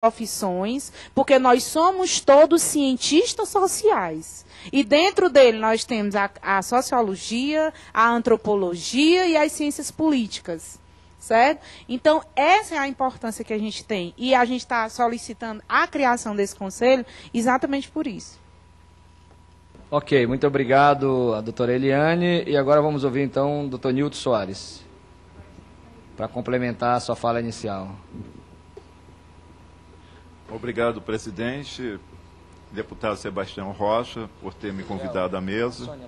profissões, porque nós somos todos cientistas sociais. E dentro dele nós temos a sociologia, a antropologia e as ciências políticas. Certo? Então, essa é a importância que a gente tem. E a gente está solicitando a criação desse conselho exatamente por isso. Ok, muito obrigado a doutora Eliane. E agora vamos ouvir, então, o doutor Nilton Soares, para complementar a sua fala inicial. Obrigado, presidente. Deputado Sebastião Rocha, por ter me convidado à mesa.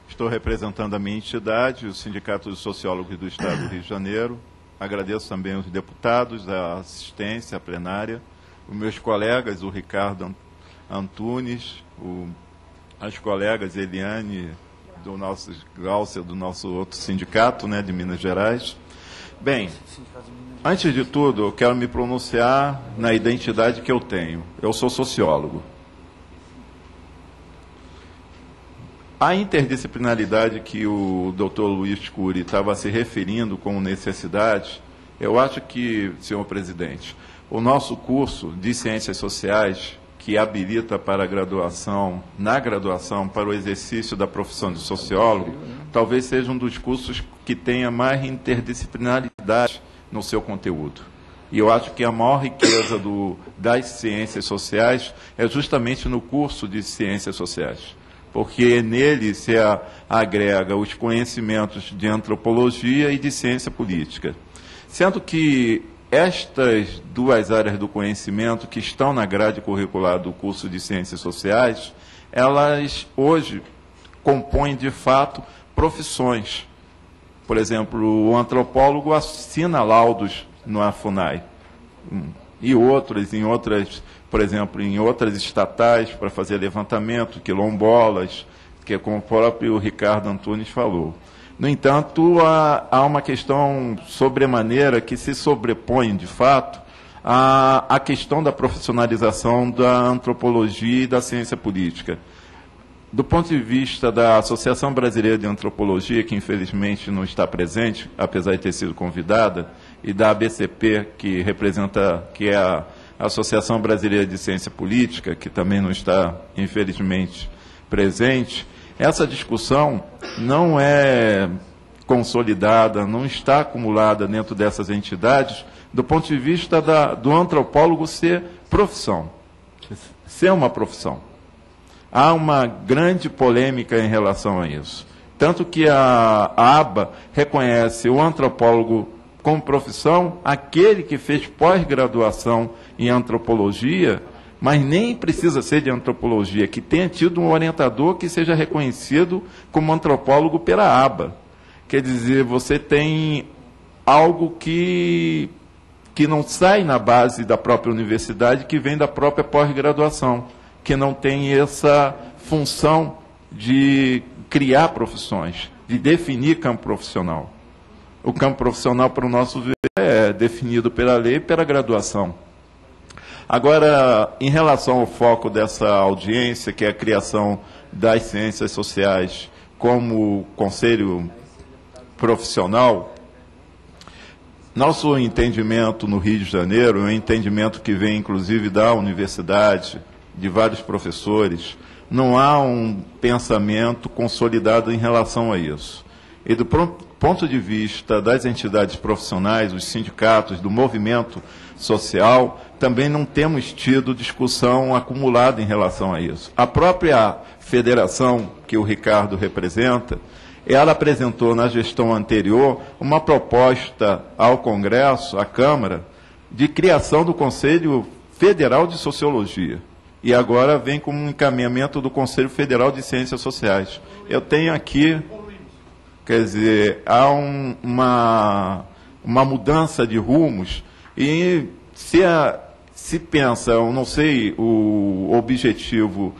Estou representando a minha entidade, o Sindicato de Sociólogos do Estado do Rio de Janeiro. Agradeço também aos deputados, a assistência, a plenária, os meus colegas, o Ricardo Antunes, as colegas Eliane, do nosso Glaucia, do nosso outro sindicato, né, de Minas Gerais. Bem, antes de tudo, eu quero me pronunciar na identidade que eu tenho. Eu sou sociólogo. A interdisciplinaridade que o Dr. Luiz Cury estava se referindo como necessidade, eu acho que, senhor presidente, o nosso curso de Ciências Sociais, que habilita para a graduação, na graduação, para o exercício da profissão de sociólogo, talvez seja um dos cursos que tenha mais interdisciplinaridade no seu conteúdo. E eu acho que a maior riqueza das ciências sociais é justamente no curso de Ciências Sociais, porque nele se agrega os conhecimentos de antropologia e de ciência política. Sendo que estas duas áreas do conhecimento que estão na grade curricular do curso de Ciências Sociais, elas hoje compõem, de fato, profissões. Por exemplo, o antropólogo assina laudos no AFUNAI, e outras, por exemplo, em outras estatais, para fazer levantamento, quilombolas, que é como o próprio Ricardo Antunes falou. No entanto, há uma questão sobremaneira que se sobrepõe, de fato, à questão da profissionalização da antropologia e da ciência política. Do ponto de vista da Associação Brasileira de Antropologia, que infelizmente não está presente, apesar de ter sido convidada, e da ABCP, que é a Associação Brasileira de Ciência Política, que também não está, infelizmente, presente, essa discussão não é consolidada, não está acumulada dentro dessas entidades, do ponto de vista do antropólogo ser profissão, ser uma profissão. Há uma grande polêmica em relação a isso. Tanto que a ABA reconhece o antropólogo como profissão, aquele que fez pós-graduação em antropologia, mas nem precisa ser de antropologia, que tenha tido um orientador que seja reconhecido como antropólogo pela ABA. Quer dizer, você tem algo que não sai na base da própria universidade, que vem da própria pós-graduação, que não tem essa função de criar profissões, de definir campo profissional. O campo profissional, para o nosso ver, é definido pela lei e pela graduação. Agora, em relação ao foco dessa audiência, que é a criação das ciências sociais como conselho profissional, nosso entendimento no Rio de Janeiro é um entendimento que vem, inclusive, da universidade, de vários professores. Não há um pensamento consolidado em relação a isso. E do ponto de vista das entidades profissionais, os sindicatos, do movimento social, também não temos tido discussão acumulada em relação a isso. A própria federação que o Ricardo representa, ela apresentou na gestão anterior uma proposta ao Congresso, à Câmara, de criação do Conselho Federal de Sociologia. E agora vem como um encaminhamento do Conselho Federal de Ciências Sociais. Eu tenho aqui, quer dizer, há uma mudança de rumos, e se pensa, eu não sei, o objetivo,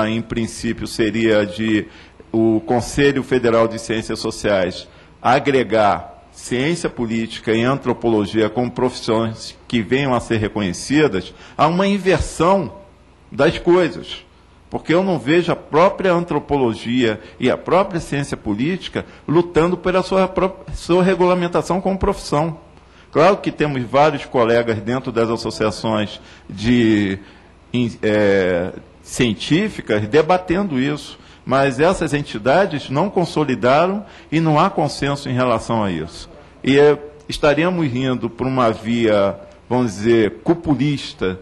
em princípio, seria de o Conselho Federal de Ciências Sociais agregar ciência política e antropologia como profissões que venham a ser reconhecidas, há uma inversão das coisas. Porque eu não vejo a própria antropologia e a própria ciência política lutando pela sua regulamentação como profissão. Claro que temos vários colegas dentro das associações científicas debatendo isso, mas essas entidades não consolidaram e não há consenso em relação a isso. E estaríamos indo por uma via, vamos dizer, cupulista,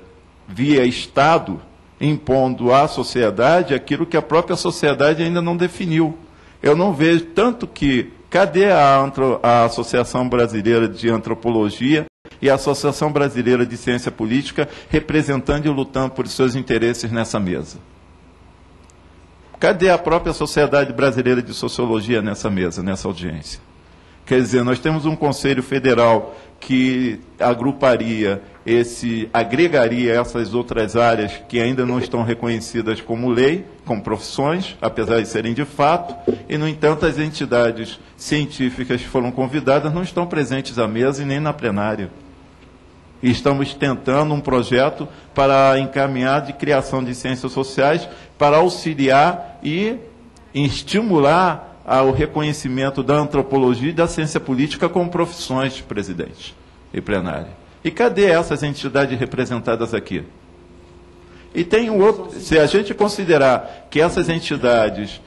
via Estado, impondo à sociedade aquilo que a própria sociedade ainda não definiu. Eu não vejo tanto que... Cadê a Associação Brasileira de Antropologia e a Associação Brasileira de Ciência Política representando e lutando por seus interesses nessa mesa? Cadê a própria Sociedade Brasileira de Sociologia nessa mesa, nessa audiência? Quer dizer, nós temos um Conselho Federal que agregaria essas outras áreas que ainda não estão reconhecidas como lei, como profissões, apesar de serem de fato, e, no entanto, as entidades científicas que foram convidadas não estão presentes à mesa e nem na plenária. E estamos tentando um projeto para encaminhar de criação de ciências sociais para auxiliar e estimular ao reconhecimento da antropologia e da ciência política como profissões, presidente e plenária. E cadê essas entidades representadas aqui? E tem um outro, se a gente considerar que essas entidades,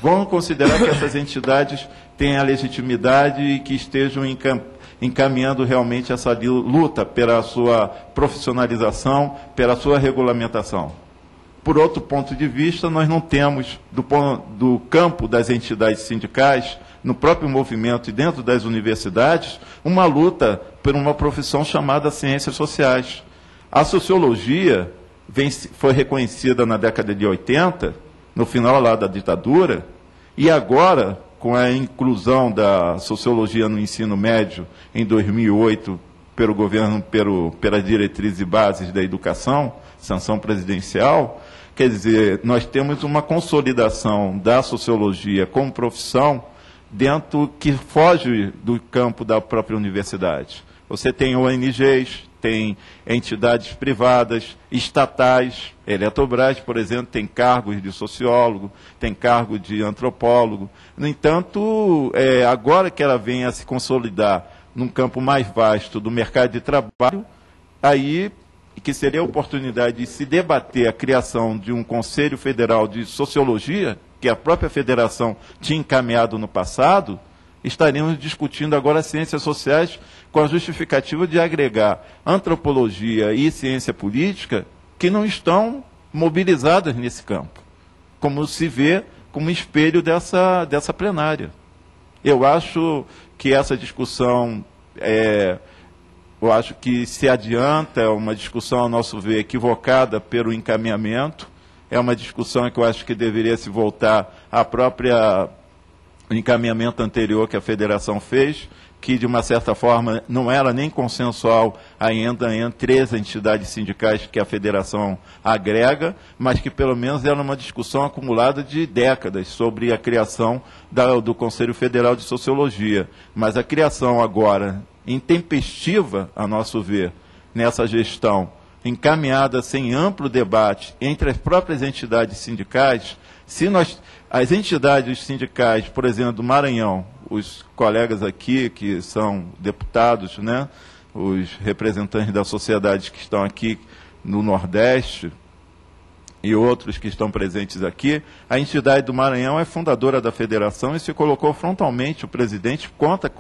vamos considerar que essas entidades têm a legitimidade e que estejam encaminhando realmente essa luta pela sua profissionalização, pela sua regulamentação. Por outro ponto de vista, nós não temos, do campo das entidades sindicais, no próprio movimento e dentro das universidades, uma luta por uma profissão chamada ciências sociais. A sociologia foi reconhecida na década de 80, no final lá da ditadura, e agora, com a inclusão da sociologia no ensino médio em 2008, pelo governo, pelas diretrizes e bases da educação, sanção presidencial. Quer dizer, nós temos uma consolidação da sociologia como profissão dentro que foge do campo da própria universidade. Você tem ONGs, tem entidades privadas, estatais, Eletrobras, por exemplo, tem cargos de sociólogo, tem cargo de antropólogo. No entanto, agora que ela vem a se consolidar num campo mais vasto do mercado de trabalho, aí que seria a oportunidade de se debater a criação de um Conselho Federal de Sociologia, que a própria federação tinha encaminhado no passado, estaríamos discutindo agora ciências sociais com a justificativa de agregar antropologia e ciência política que não estão mobilizadas nesse campo, como se vê como espelho dessa plenária. Eu acho que essa discussão eu acho que se adianta, é uma discussão, ao nosso ver, equivocada pelo encaminhamento, é uma discussão que eu acho que deveria se voltar à própria encaminhamento anterior que a federação fez, que de uma certa forma não era nem consensual ainda entre as entidades sindicais que a federação agrega, mas que pelo menos era uma discussão acumulada de décadas sobre a criação do Conselho Federal de Sociologia. Mas a criação agora intempestiva, a nosso ver, nessa gestão, encaminhada sem amplo debate entre as próprias entidades sindicais, as entidades sindicais, por exemplo, do Maranhão, os colegas aqui que são deputados, né, os representantes da sociedade que estão aqui no Nordeste e outros que estão presentes aqui, a entidade do Maranhão é fundadora da federação e se colocou frontalmente, o presidente, contra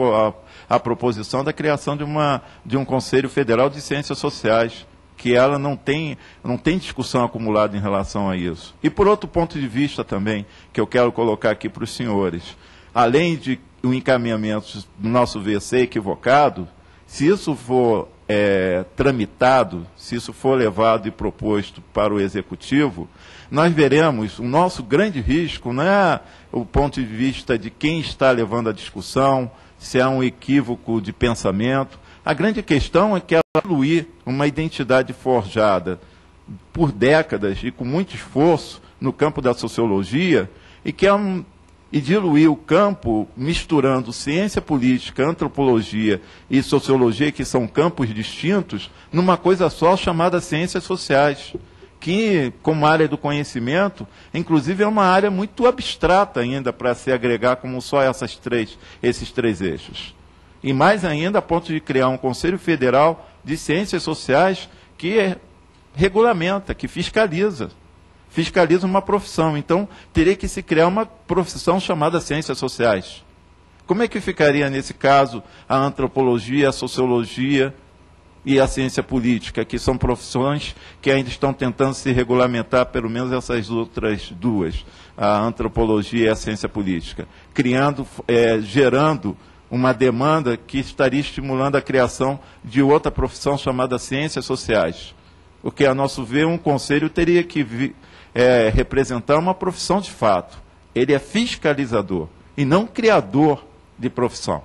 a proposição da criação de um Conselho Federal de Ciências Sociais, que ela não tem discussão acumulada em relação a isso. E por outro ponto de vista também, que eu quero colocar aqui para os senhores, além de o encaminhamento, do nosso ver, ser equivocado, se isso for tramitado, se isso for levado e proposto para o Executivo, nós veremos, o nosso grande risco não é o ponto de vista de quem está levando a discussão, se há um equívoco de pensamento. A grande questão é que ela incluir uma identidade forjada por décadas e com muito esforço no campo da sociologia e diluir o campo misturando ciência política, antropologia e sociologia, que são campos distintos, numa coisa só chamada ciências sociais, que, como área do conhecimento, inclusive é uma área muito abstrata ainda para se agregar como só esses três eixos. E mais ainda a ponto de criar um Conselho Federal de Ciências Sociais que regulamenta, que fiscaliza uma profissão. Então, teria que se criar uma profissão chamada Ciências Sociais. Como é que ficaria, nesse caso, a antropologia, a sociologia e a ciência política, que são profissões que ainda estão tentando se regulamentar, pelo menos essas outras duas, a antropologia e a ciência política, gerando uma demanda que estaria estimulando a criação de outra profissão chamada Ciências Sociais. Porque, a nosso ver, um conselho teria que representar uma profissão de fato. Ele é fiscalizador e não criador de profissão.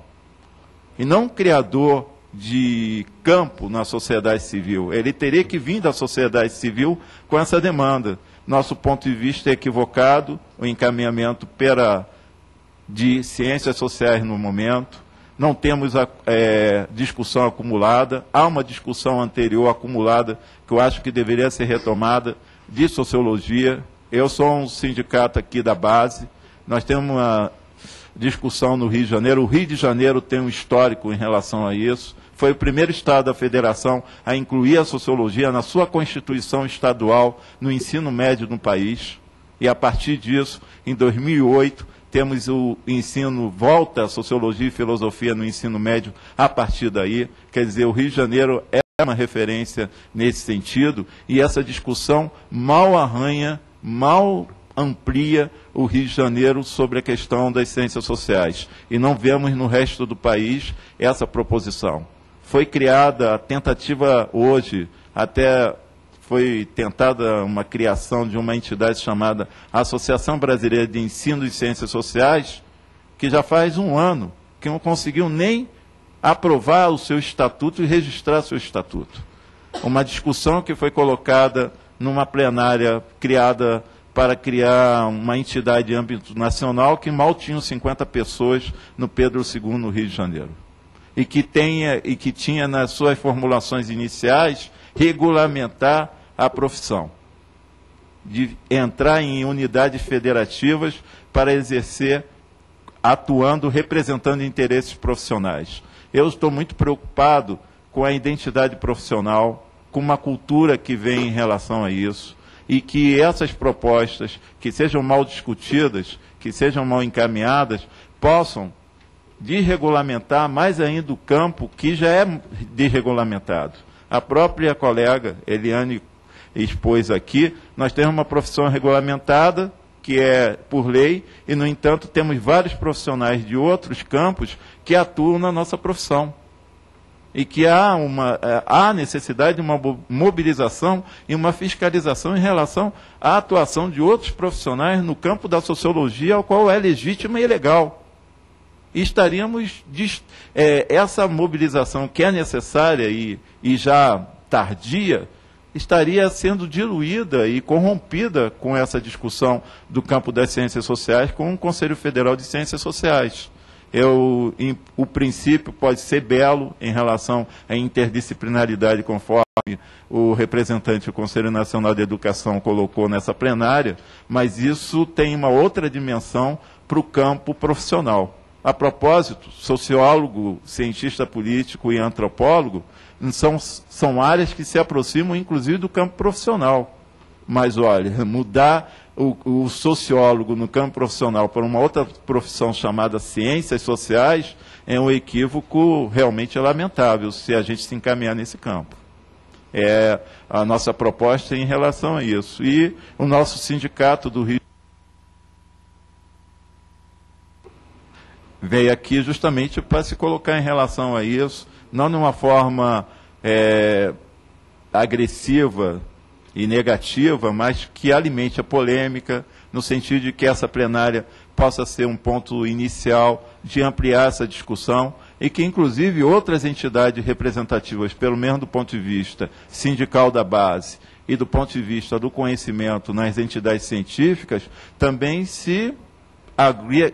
E não criador de campo na sociedade civil. Ele teria que vir da sociedade civil com essa demanda. Nosso ponto de vista é equivocado, o encaminhamento de ciências sociais no momento. Não temos discussão acumulada. Há uma discussão anterior acumulada que eu acho que deveria ser retomada, de sociologia. Eu sou um sindicato aqui da base. Nós temos uma discussão no Rio de Janeiro. O Rio de Janeiro tem um histórico em relação a isso. Foi o primeiro estado da federação a incluir a sociologia na sua constituição estadual no ensino médio no país. E, a partir disso, em 2008, temos o ensino, volta a sociologia e filosofia no ensino médio a partir daí. Quer dizer, o Rio de Janeiro é uma referência nesse sentido, e essa discussão mal arranha, mal amplia o Rio de Janeiro sobre a questão das ciências sociais. E não vemos no resto do país essa proposição. Foi criada a tentativa hoje, até foi tentada uma criação de uma entidade chamada Associação Brasileira de Ensino de Ciências Sociais, que já faz um ano que não conseguiu nem aprovar o seu estatuto e registrar seu estatuto. Uma discussão que foi colocada numa plenária criada para criar uma entidade de âmbito nacional que mal tinham 50 pessoas no Pedro II, no Rio de Janeiro. E que tinha nas suas formulações iniciais regulamentar a profissão, de entrar em unidades federativas para exercer, atuando, representando interesses profissionais. Eu estou muito preocupado com a identidade profissional, com uma cultura que vem em relação a isso, e que essas propostas, que sejam mal discutidas, que sejam mal encaminhadas, possam desregulamentar mais ainda o campo que já é desregulamentado. A própria colega Eliane expôs aqui, nós temos uma profissão regulamentada, que é por lei, e, no entanto, temos vários profissionais de outros campos que atuam na nossa profissão. E que há necessidade de uma mobilização e uma fiscalização em relação à atuação de outros profissionais no campo da sociologia, ao qual é legítima e legal. E estaríamos, essa mobilização que é necessária e já tardia, estaria sendo diluída e corrompida com essa discussão do campo das ciências sociais, com o Conselho Federal de Ciências Sociais. O princípio pode ser belo em relação à interdisciplinaridade, conforme o representante do Conselho Nacional de Educação colocou nessa plenária, mas isso tem uma outra dimensão para o campo profissional. A propósito, sociólogo, cientista político e antropólogo são áreas que se aproximam, inclusive, do campo profissional. Mas, olha, mudar o sociólogo no campo profissional para uma outra profissão chamada ciências sociais é um equívoco realmente lamentável, se a gente se encaminhar nesse campo. É a nossa proposta em relação a isso. E o nosso sindicato do Rio veio aqui justamente para se colocar em relação a isso, não de uma forma agressiva e negativa, mas que alimente a polêmica, no sentido de que essa plenária possa ser um ponto inicial de ampliar essa discussão e que, inclusive, outras entidades representativas, pelo menos do ponto de vista sindical da base e do ponto de vista do conhecimento nas entidades científicas, também se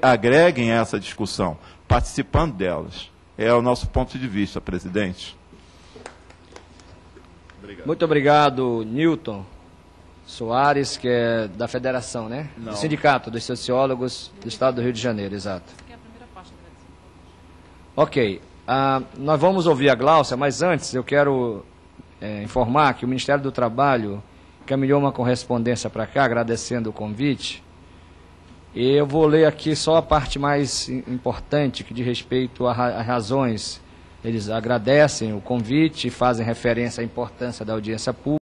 agreguem a essa discussão, participando delas. É o nosso ponto de vista, presidente. Obrigado. Muito obrigado, Newton Soares, que é da Federação, né? Não. Do Sindicato dos Sociólogos do Estado do Rio de Janeiro, exato. Ok. Nós vamos ouvir a Gláucia, mas antes eu quero informar que o Ministério do Trabalho caminhou uma correspondência para cá, agradecendo o convite. E eu vou ler aqui só a parte mais importante, que diz respeito às razões. Eles agradecem o convite e fazem referência à importância da audiência pública.